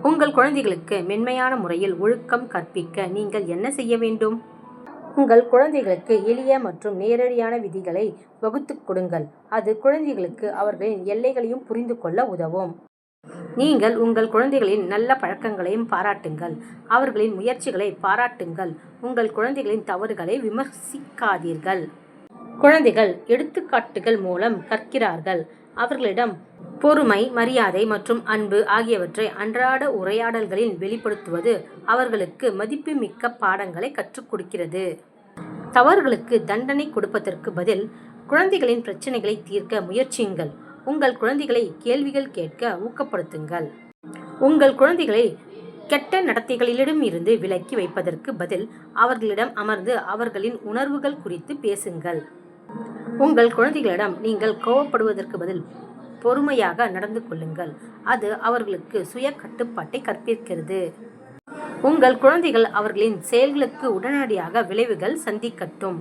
உங்கள் குழந்தைகளுக்கு மென்மையான முறையில் ஒழுக்கம் கற்பிக்க நீங்கள் என்ன செய்ய வேண்டும்? உங்கள் குழந்தைகளுக்கு எளிய மற்றும் நேரடியான விதிகளை வகுத்துக் கொடுங்கள். அது குழந்தைகளுக்கு அவர்களின் எல்லைகளையும் புரிந்து கொள்ள உதவும். நீங்கள் உங்கள் குழந்தைகளின் நல்ல பழக்கங்களையும் பாராட்டுங்கள். அவர்களின் முயற்சிகளை பாராட்டுங்கள். உங்கள் குழந்தைகளின் தவறுகளை விமர்சிக்காதீர்கள். குழந்தைகள் எடுத்துக்காட்டுகள் மூலம் கற்கிறார்கள். அவர்களிடம் பொறுமை, மரியாதை மற்றும் அன்பு ஆகியவற்றை அன்றாட உரையாடல்களில் வெளிப்படுத்துவது அவர்களுக்கு மதிப்புமிக்க பாடங்களை கற்றுக் கொடுக்கிறது. தவறுகளுக்கு தண்டனை கொடுப்பதற்கு பதில் குழந்தைகளின் பிரச்சனைகளை தீர்க்க முயற்சியுங்கள். உங்கள் குழந்தைகளை கேள்விகள் கேட்க ஊக்கப்படுத்துங்கள். உங்கள் குழந்தைகளை கெட்ட நடத்தைகளிடமிருந்து விலக்கி வைப்பதற்கு பதில் அவர்களிடம் அமர்ந்து அவர்களின் உணர்வுகள் குறித்து பேசுங்கள். உங்கள் குழந்தைகளிடம் நீங்கள் கோபப்படுவதற்கு பதில் பொறுமையாக நடந்து கொள்ளுங்கள். அது அவர்களுக்கு சுய கட்டுப்பாட்டை கற்பிக்கிறது. உங்கள் குழந்தைகள் அவர்களின் செயல்களுக்கு உடனடியாக விளைவுகள் சந்திக்கட்டும்.